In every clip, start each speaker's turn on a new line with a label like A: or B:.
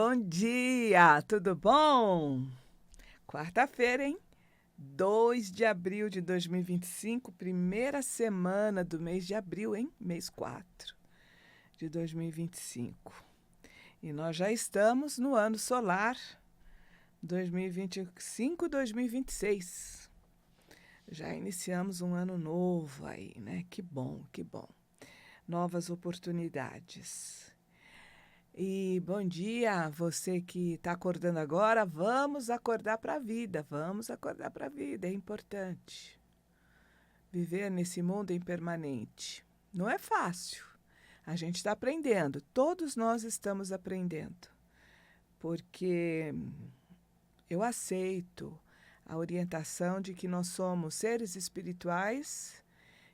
A: bom dia, tudo bom? Quarta-feira, hein? 2 de abril de 2025, primeira semana do mês de abril, hein? Mês 4 de 2025. E nós já estamos no ano solar 2025-2026. Já iniciamos um ano novo aí, né? Que bom, que bom. Novas oportunidades. E bom dia, você que está acordando agora, vamos acordar para a vida, vamos acordar para a vida, é importante. Viver nesse mundo impermanente não é fácil, a gente está aprendendo, todos nós estamos aprendendo, porque eu aceito a orientação de que nós somos seres espirituais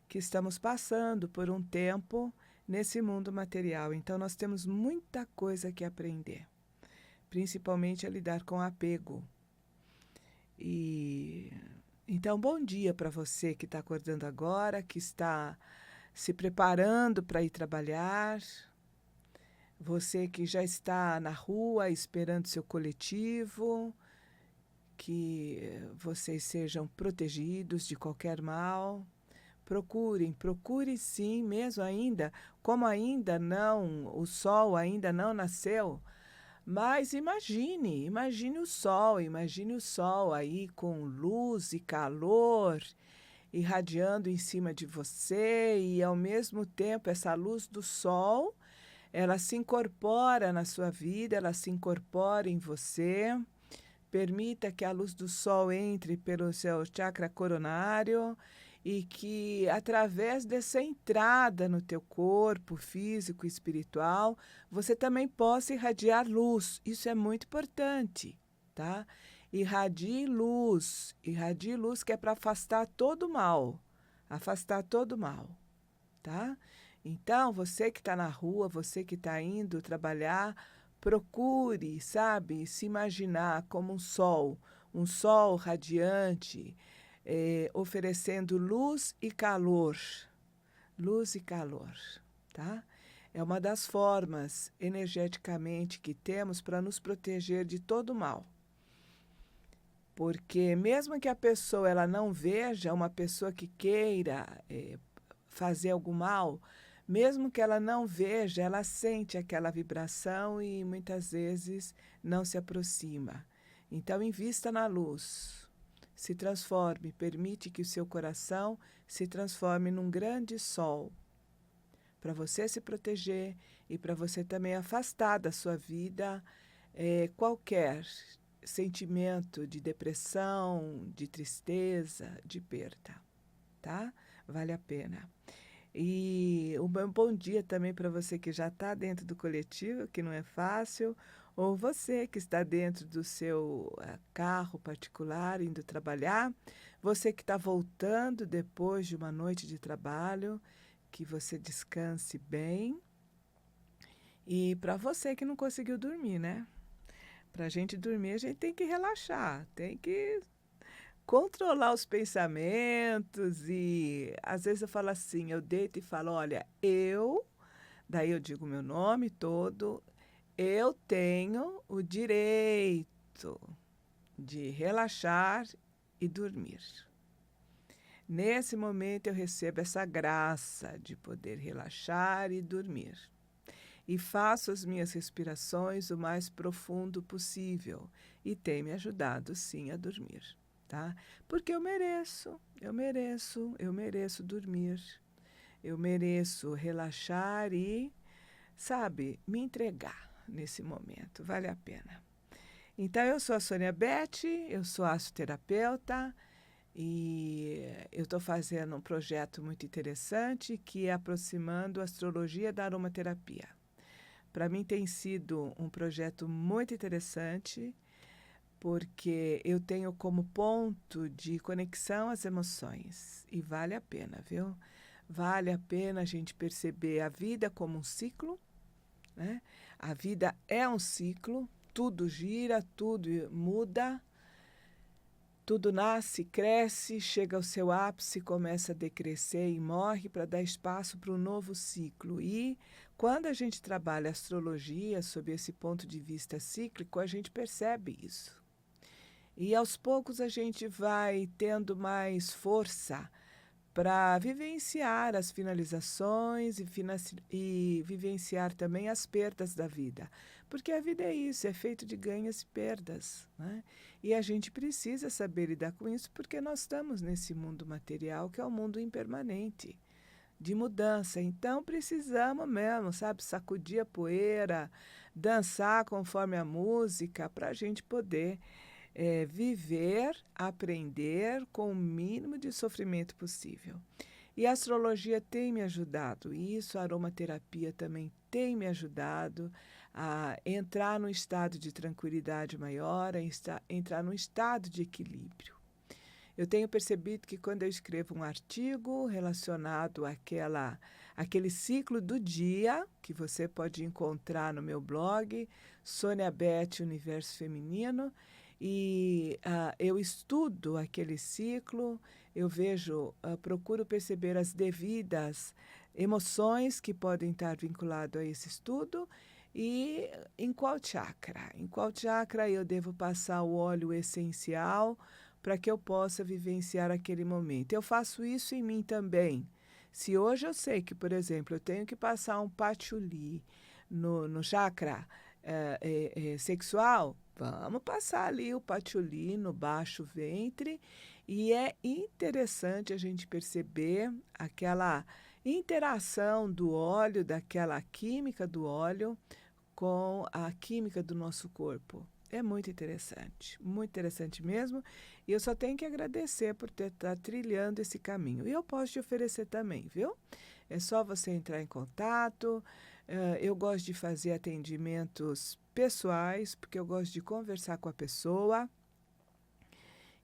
A: que estamos passando por um tempo nesse mundo material. Então, nós temos muita coisa que aprender, principalmente a lidar com apego. E então, bom dia para você que está acordando agora, que está se preparando para ir trabalhar, você que já está na rua esperando seu coletivo, que vocês sejam protegidos de qualquer mal. Procure sim, mesmo ainda, como ainda não, o sol ainda não nasceu, mas imagine o sol aí com luz e calor irradiando em cima de você e ao mesmo tempo essa luz do sol, ela se incorpora na sua vida, ela se incorpora em você. Permita que a luz do sol entre pelo seu chakra coronário e que, através dessa entrada no teu corpo físico e espiritual, você também possa irradiar luz. Isso é muito importante, tá? Irradie luz que é para afastar todo o mal, tá? Então, você que está na rua, você que está indo trabalhar, procure, sabe, se imaginar como um sol radiante, oferecendo luz e calor, tá? É uma das formas energeticamente que temos para nos proteger de todo o mal. Porque mesmo que a pessoa ela não veja, uma pessoa que queira fazer algum mal, mesmo que ela não veja, ela sente aquela vibração e muitas vezes não se aproxima. Então, invista na luz, se transforme, permite que o seu coração se transforme num grande sol, para você se proteger e para você também afastar da sua vida qualquer sentimento de depressão, de tristeza, de perda, tá? Vale a pena. E um bom dia também para você que já está dentro do coletivo, que não é fácil, ou você que está dentro do seu carro particular, indo trabalhar, você que está voltando depois de uma noite de trabalho, que você descanse bem. E para você que não conseguiu dormir, né? Para a gente dormir, a gente tem que relaxar, tem que controlar os pensamentos e às vezes eu falo assim, eu deito e falo, olha, daí eu digo meu nome todo, eu tenho o direito de relaxar e dormir. Nesse momento eu recebo essa graça de poder relaxar e dormir. E faço as minhas respirações o mais profundo possível e tem me ajudado sim a dormir. Tá? Porque eu mereço dormir, eu mereço relaxar e, sabe, me entregar nesse momento, vale a pena. Então, eu sou a Sônia Beth, eu sou assoterapeuta e eu estou fazendo um projeto muito interessante que é aproximando a astrologia da aromaterapia. Para mim tem sido um projeto muito interessante, porque eu tenho como ponto de conexão as emoções. E vale a pena, viu? Vale a pena a gente perceber a vida como um ciclo, né? A vida é um ciclo, tudo gira, tudo muda, tudo nasce, cresce, chega ao seu ápice, começa a decrescer e morre para dar espaço para um novo ciclo. E Quando a gente trabalha astrologia sob esse ponto de vista cíclico, a gente percebe isso. E aos poucos a gente vai tendo mais força para vivenciar as finalizações e vivenciar também as perdas da vida. Porque a vida é isso, é feito de ganhos e perdas, né? E a gente precisa saber lidar com isso porque nós estamos nesse mundo material que é um mundo impermanente, de mudança. Então precisamos mesmo, sabe, sacudir a poeira, dançar conforme a música para a gente poder viver, aprender com o mínimo de sofrimento possível. E a astrologia tem me ajudado, e isso, a aromaterapia também tem me ajudado a entrar num estado de tranquilidade maior, entrar num estado de equilíbrio. Eu tenho percebido que quando eu escrevo um artigo relacionado àquele ciclo do dia, que você pode encontrar no meu blog, Sônia Beth Universo Feminino, e eu estudo aquele ciclo, eu vejo, procuro perceber as devidas emoções que podem estar vinculadas a esse estudo e em qual chakra eu devo passar o óleo essencial para que eu possa vivenciar aquele momento. Eu faço isso em mim também. Se hoje eu sei que, por exemplo, eu tenho que passar um patchouli no chakra sexual, vamos passar ali o patchouli no baixo ventre. E é interessante a gente perceber aquela interação do óleo, daquela química do óleo com a química do nosso corpo. É muito interessante mesmo, e eu só tenho que agradecer por estar trilhando esse caminho. E eu posso te oferecer também, viu? É só você entrar em contato. Eu gosto de fazer atendimentos pessoais, porque eu gosto de conversar com a pessoa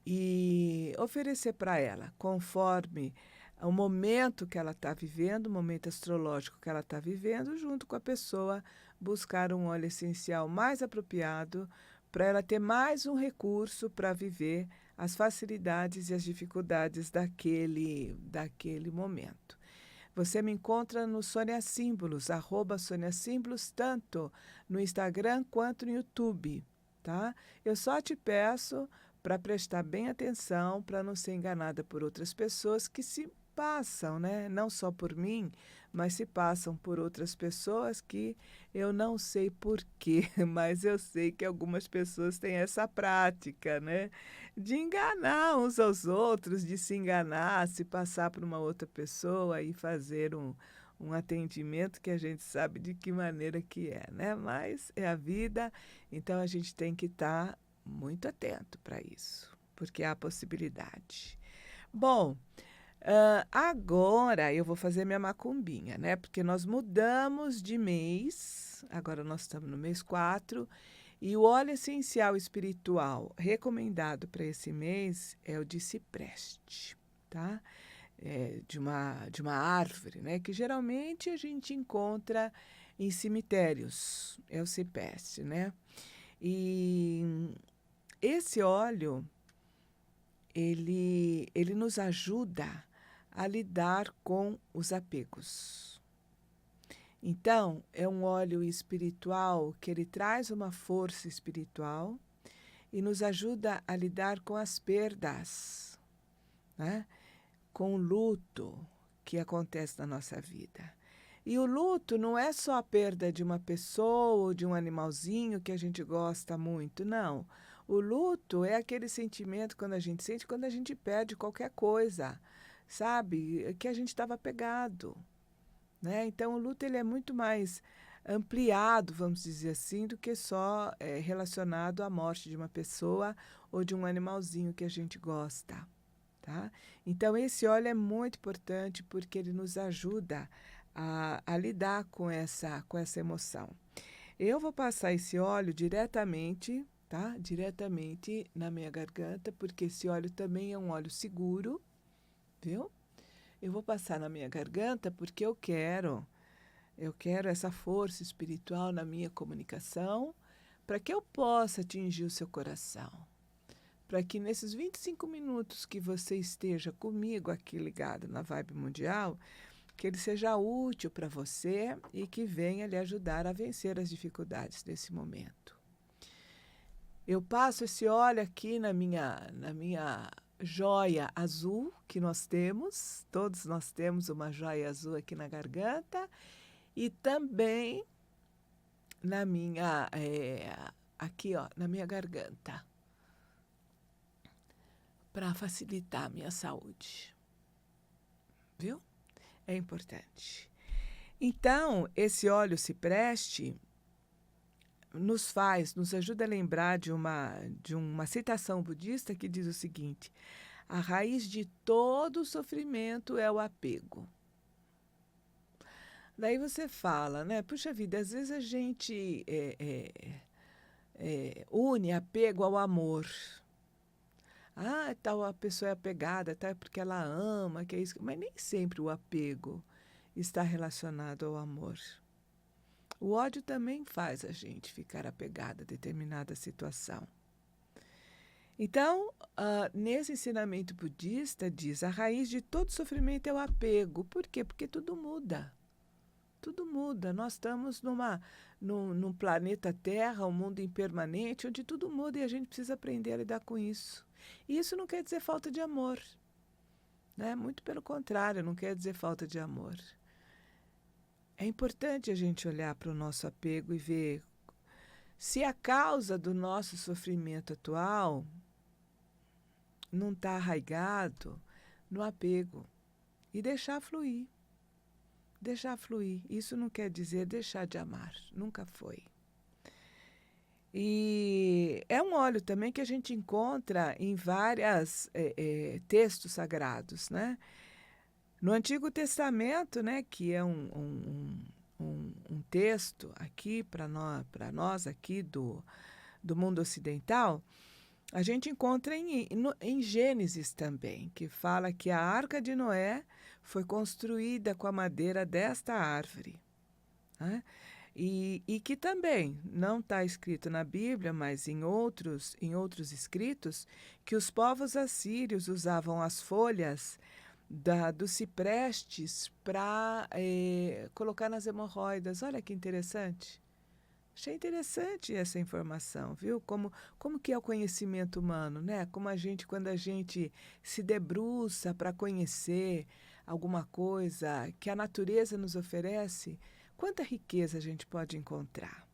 A: e oferecer para ela, conforme o momento que ela está vivendo, o momento astrológico que ela está vivendo, junto com a pessoa, buscar um óleo essencial mais apropriado para ela ter mais um recurso para viver as facilidades e as dificuldades daquele momento. Você me encontra no Sônia Símbolos, @SôniaSímbolos, tanto no Instagram quanto no YouTube, tá? Eu só te peço para prestar bem atenção, para não ser enganada por outras pessoas que se passam, né? Não só por mim, mas se passam por outras pessoas que eu não sei por quê, mas eu sei que algumas pessoas têm essa prática, né? De enganar uns aos outros, de se enganar, se passar por uma outra pessoa e fazer um atendimento que a gente sabe de que maneira que é, né? Mas é a vida, então a gente tem que estar muito atento para isso, porque há possibilidade. Bom, agora eu vou fazer minha macumbinha, né? Porque nós mudamos de mês, agora nós estamos no mês 4, e o óleo essencial espiritual recomendado para esse mês é o de cipreste, tá? De uma árvore, né? Que geralmente a gente encontra em cemitérios, é o cipreste, né? E esse óleo, ele nos ajuda a lidar com os apegos. Então, é um óleo espiritual que ele traz uma força espiritual e nos ajuda a lidar com as perdas, né? Com o luto que acontece na nossa vida. E o luto não é só a perda de uma pessoa ou de um animalzinho que a gente gosta muito, não. O luto é aquele sentimento quando a gente sente quando a gente perde qualquer coisa, sabe? Que a gente estava apegado, né? Então, o luto ele é muito mais ampliado, vamos dizer assim, do que só relacionado à morte de uma pessoa ou de um animalzinho que a gente gosta, tá? Então, esse óleo é muito importante porque ele nos ajuda a lidar com essa emoção. Eu vou passar esse óleo diretamente, tá? Diretamente na minha garganta, porque esse óleo também é um óleo seguro, viu? Eu vou passar na minha garganta porque eu quero essa força espiritual na minha comunicação, para que eu possa atingir o seu coração. Para que nesses 25 minutos que você esteja comigo aqui ligado na Vibe Mundial, que ele seja útil para você e que venha lhe ajudar a vencer as dificuldades desse momento. Eu passo esse óleo aqui na minha joia azul que nós temos, todos nós temos uma joia azul aqui na garganta, e também na minha, aqui ó, na minha garganta, para facilitar a minha saúde. Viu? É importante. Então, esse óleo cipreste nos ajuda a lembrar de uma citação budista que diz o seguinte: a raiz de todo sofrimento é o apego. Daí você fala, né? Puxa vida, às vezes a gente une apego ao amor. Ah, tal a pessoa é apegada, tá? Porque ela ama, que é isso. Mas nem sempre o apego está relacionado ao amor. O ódio também faz a gente ficar apegado a determinada situação. Então, nesse ensinamento budista, diz, a raiz de todo sofrimento é o apego. Por quê? Porque tudo muda. Tudo muda. Nós estamos num planeta Terra, um mundo impermanente, onde tudo muda e a gente precisa aprender a lidar com isso. E isso não quer dizer falta de amor, né? Muito pelo contrário, não quer dizer falta de amor. É importante a gente olhar para o nosso apego e ver se a causa do nosso sofrimento atual não está arraigado no apego e deixar fluir. Deixar fluir. Isso não quer dizer deixar de amar. Nunca foi. E é um óleo também que a gente encontra em vários textos sagrados, né? No Antigo Testamento, né, que é um texto aqui para nós aqui do mundo ocidental, a gente encontra em Gênesis também, que fala que a Arca de Noé foi construída com a madeira desta árvore, né? E que também não está escrito na Bíblia, mas em outros escritos, que os povos assírios usavam as folhas dos ciprestes para colocar nas hemorroidas. Olha que interessante. Achei interessante essa informação, viu? Como que é o conhecimento humano, né? Como quando a gente se debruça para conhecer alguma coisa que a natureza nos oferece, quanta riqueza a gente pode encontrar.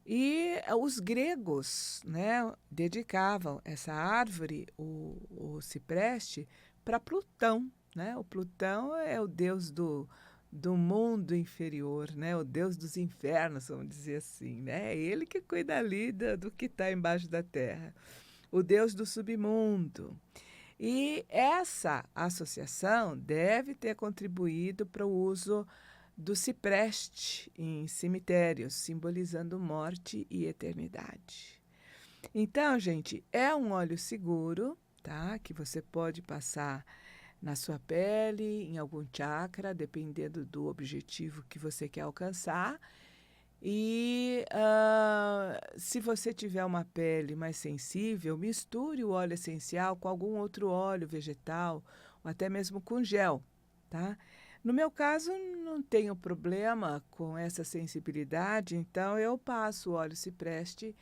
A: E os gregos, né, dedicavam essa árvore, o cipreste, para Plutão, né? O Plutão é o deus do mundo inferior, né? O deus dos infernos, vamos dizer assim, né? É ele que cuida ali do que está embaixo da terra. O deus do submundo. E essa associação deve ter contribuído para o uso do cipreste em cemitérios, simbolizando morte e eternidade. Então, gente, é um óleo seguro, tá? Que você pode passar na sua pele, em algum chakra, dependendo do objetivo que você quer alcançar. E se você tiver uma pele mais sensível, misture o óleo essencial com algum outro óleo vegetal, ou até mesmo com gel, tá? No meu caso, não tenho problema com essa sensibilidade, então eu passo o óleo cipreste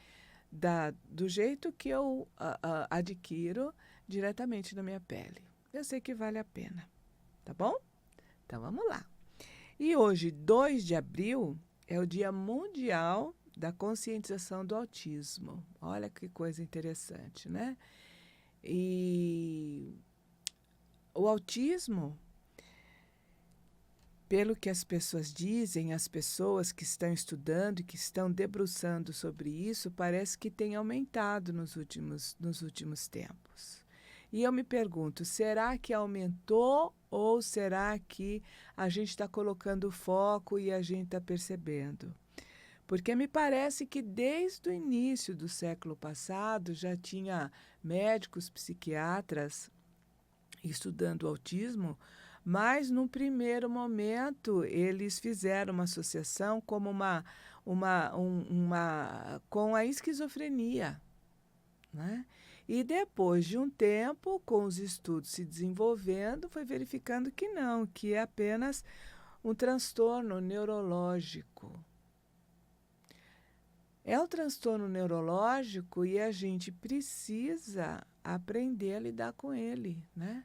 A: do jeito que eu adquiro diretamente na minha pele. Eu sei que vale a pena, tá bom? Então vamos lá. E hoje, 2 de abril, é o Dia Mundial da Conscientização do Autismo. Olha que coisa interessante, né? E o autismo, pelo que as pessoas dizem, as pessoas que estão estudando e que estão debruçando sobre isso, parece que tem aumentado nos últimos tempos. E eu me pergunto, será que aumentou ou será que a gente está colocando foco e a gente está percebendo? Porque me parece que desde o início do século passado já tinha médicos, psiquiatras estudando autismo, mas num primeiro momento eles fizeram uma associação como com a esquizofrenia, né? E depois de um tempo, com os estudos se desenvolvendo, foi verificando que não, que é apenas um transtorno neurológico. É um transtorno neurológico e a gente precisa aprender a lidar com ele, né?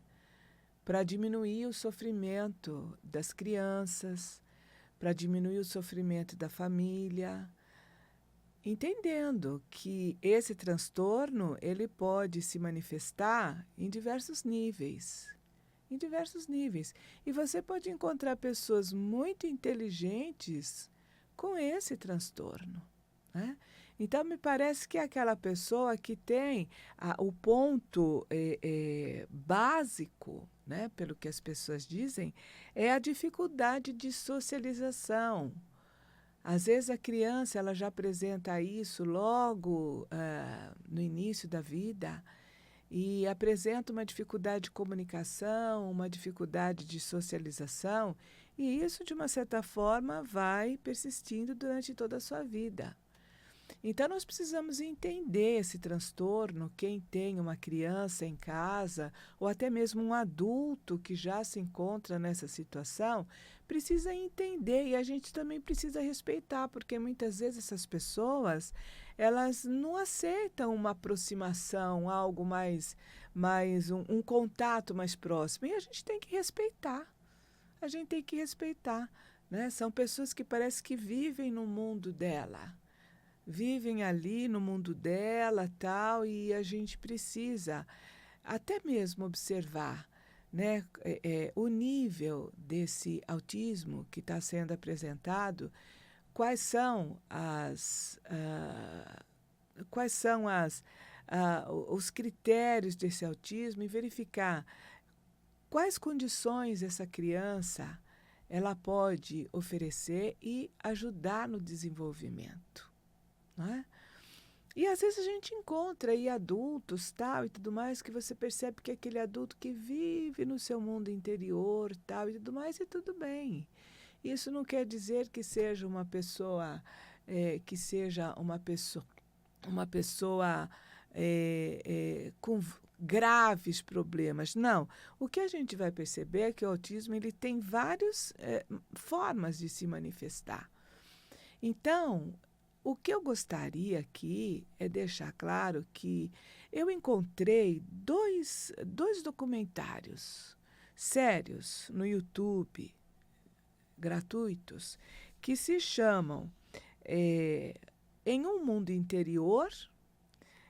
A: Para diminuir o sofrimento das crianças, para diminuir o sofrimento da família, entendendo que esse transtorno ele pode se manifestar em diversos níveis. Em diversos níveis. E você pode encontrar pessoas muito inteligentes com esse transtorno, né? Então, me parece que aquela pessoa que tem o ponto básico, né, pelo que as pessoas dizem, é a dificuldade de socialização. Às vezes a criança ela já apresenta isso logo no início da vida e apresenta uma dificuldade de comunicação, uma dificuldade de socialização, e isso, de uma certa forma, vai persistindo durante toda a sua vida. Então, nós precisamos entender esse transtorno. Quem tem uma criança em casa, ou até mesmo um adulto que já se encontra nessa situação, precisa entender e a gente também precisa respeitar, porque muitas vezes essas pessoas elas não aceitam uma aproximação, algo mais um contato mais próximo. E a gente tem que respeitar. A gente tem que respeitar, né? São pessoas que parece que vivem no mundo dela. Vivem ali no mundo dela, tal, e a gente precisa até mesmo observar, né, o nível desse autismo que está sendo apresentado, quais são os critérios desse autismo e verificar quais condições essa criança ela pode oferecer e ajudar no desenvolvimento. Não é? E às vezes a gente encontra aí adultos tal e tudo mais que você percebe que é aquele adulto que vive no seu mundo interior tal e tudo mais, e tudo bem. Isso não quer dizer que seja uma pessoa uma pessoa com graves problemas. Não. O que a gente vai perceber é que o autismo ele tem várias formas de se manifestar. Então, o que eu gostaria aqui é deixar claro que eu encontrei dois documentários sérios no YouTube, gratuitos, que se chamam Em um Mundo Interior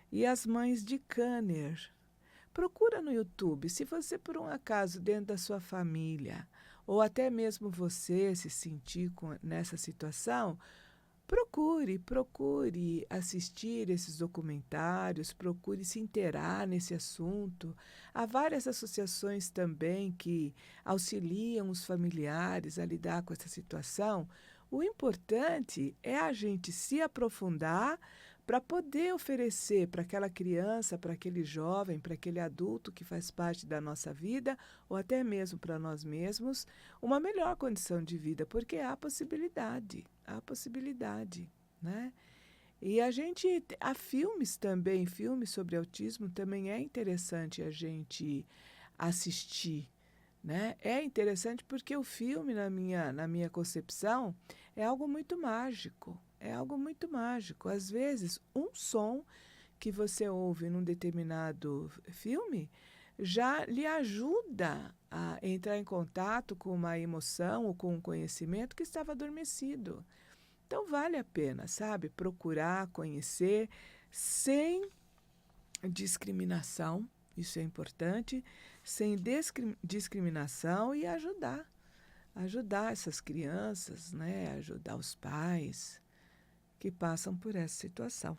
A: e As Mães de Kanner. Procura no YouTube. Se você, por um acaso, dentro da sua família, ou até mesmo você se sentir nessa situação, procure assistir esses documentários, procure se inteirar nesse assunto. Há várias associações também que auxiliam os familiares a lidar com essa situação. O importante é a gente se aprofundar para poder oferecer para aquela criança, para aquele jovem, para aquele adulto que faz parte da nossa vida, ou até mesmo para nós mesmos, uma melhor condição de vida, porque há possibilidade, né? E há filmes também, filmes sobre autismo também é interessante a gente assistir, né? É interessante porque o filme, na minha concepção, é algo muito mágico. É algo muito mágico. Às vezes, um som que você ouve num determinado filme já lhe ajuda a entrar em contato com uma emoção ou com um conhecimento que estava adormecido. Então, vale a pena, sabe? Procurar, conhecer, sem discriminação, isso é importante, sem discriminação e ajudar essas crianças, né? Ajudar os pais que passam por essa situação.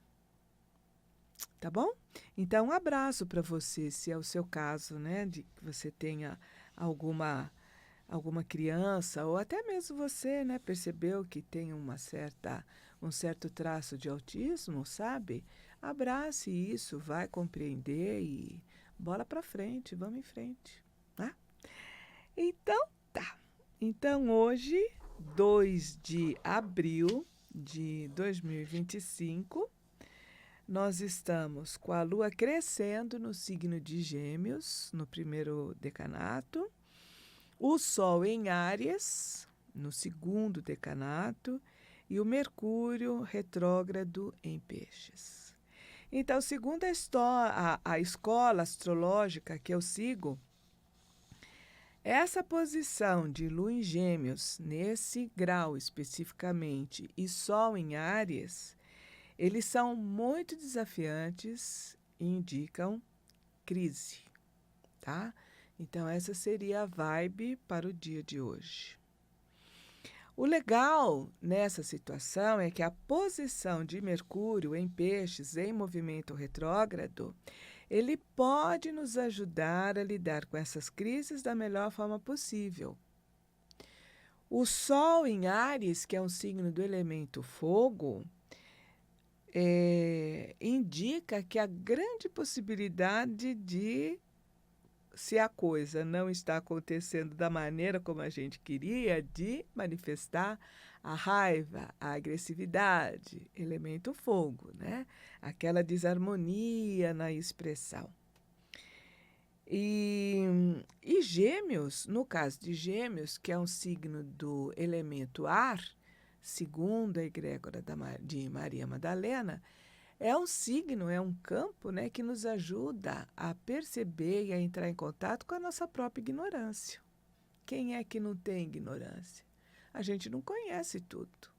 A: Tá bom? Então, um abraço para você, se é o seu caso, né? De que você tenha alguma criança, ou até mesmo você, né? Percebeu que tem um certo traço de autismo, sabe? Abrace isso, vai compreender e bola para frente, vamos em frente, tá? Então, tá. Então, hoje, 2 de abril de 2025, nós estamos com a Lua crescendo no signo de Gêmeos, no primeiro decanato, o Sol em Áries, no segundo decanato, e o Mercúrio retrógrado em Peixes. Então, segundo a escola astrológica que eu sigo, essa posição de Lua em Gêmeos, nesse grau especificamente, e Sol em Áries, eles são muito desafiantes e indicam crise, tá? Então, essa seria a vibe para o dia de hoje. O legal nessa situação é que a posição de Mercúrio em Peixes em movimento retrógrado, ele pode nos ajudar a lidar com essas crises da melhor forma possível. O Sol em Áries, que é um signo do elemento fogo, indica que há grande possibilidade de, se a coisa não está acontecendo da maneira como a gente queria, de manifestar a raiva, a agressividade, elemento fogo, né? Aquela desarmonia na expressão. E Gêmeos, no caso de Gêmeos, que é um signo do elemento ar, segundo a egrégora de Maria Madalena, é um signo, é um campo, né, que nos ajuda a perceber e a entrar em contato com a nossa própria ignorância. Quem é que não tem ignorância? A gente não conhece tudo.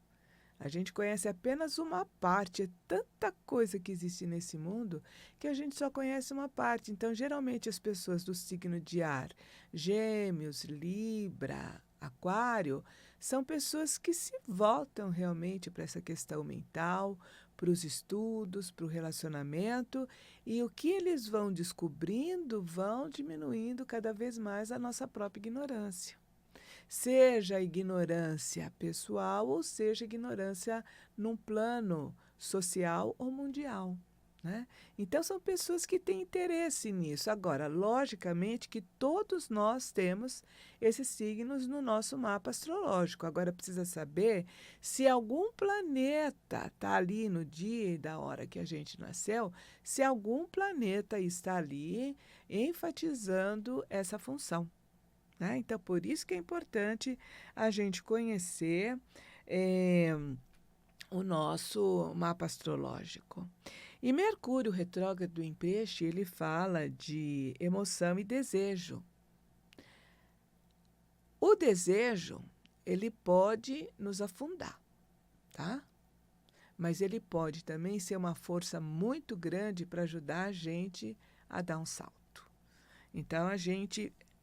A: A gente conhece apenas uma parte. É tanta coisa que existe nesse mundo que a gente só conhece uma parte. Então, geralmente, as pessoas do signo de ar, Gêmeos, Libra, Aquário, são pessoas que se voltam realmente para essa questão mental, para os estudos, para o relacionamento, e o que eles vão descobrindo vão diminuindo cada vez mais a nossa própria ignorância. Seja a ignorância pessoal ou seja a ignorância num plano social ou mundial, né? Então, são pessoas que têm interesse nisso. Agora, logicamente que todos nós temos esses signos no nosso mapa astrológico. Agora, precisa saber se algum planeta está ali no dia e da hora que a gente nasceu, se algum planeta está ali enfatizando essa função, né? Então, por isso que é importante a gente conhecer o nosso mapa astrológico. E Mercúrio retrógrado em Peixe, ele fala de emoção e desejo. O desejo, ele pode nos afundar, tá? Mas ele pode também ser uma força muito grande para ajudar a gente a dar um salto. Então,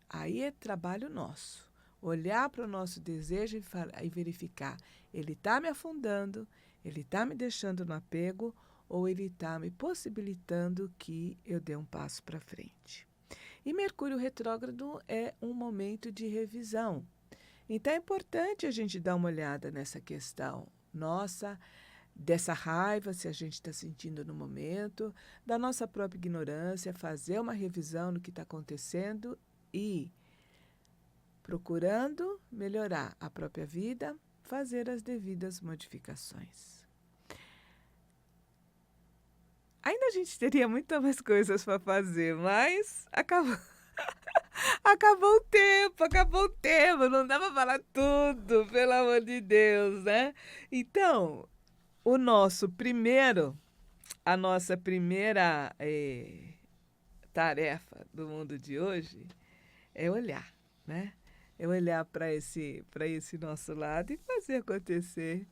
A: aí é trabalho nosso. Olhar para o nosso desejo e verificar, ele está me afundando, ele está me deixando no apego, ou ele está me possibilitando que eu dê um passo para frente. E Mercúrio retrógrado é um momento de revisão. Então, é importante a gente dar uma olhada nessa questão nossa, dessa raiva, se a gente está sentindo no momento, da nossa própria ignorância, fazer uma revisão do que está acontecendo e, procurando melhorar a própria vida, fazer as devidas modificações. Ainda a gente teria muitas mais coisas para fazer, mas acabou. Acabou o tempo, não dá para falar tudo, pelo amor de Deus, né? Então, a nossa primeira tarefa do mundo de hoje é olhar, né? É olhar para esse nosso lado e fazer acontecer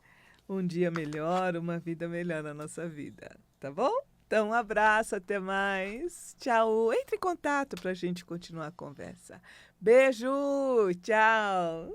A: um dia melhor, uma vida melhor na nossa vida, tá bom? Então, um abraço, até mais. Tchau. Entre em contato para a gente continuar a conversa. Beijo, tchau.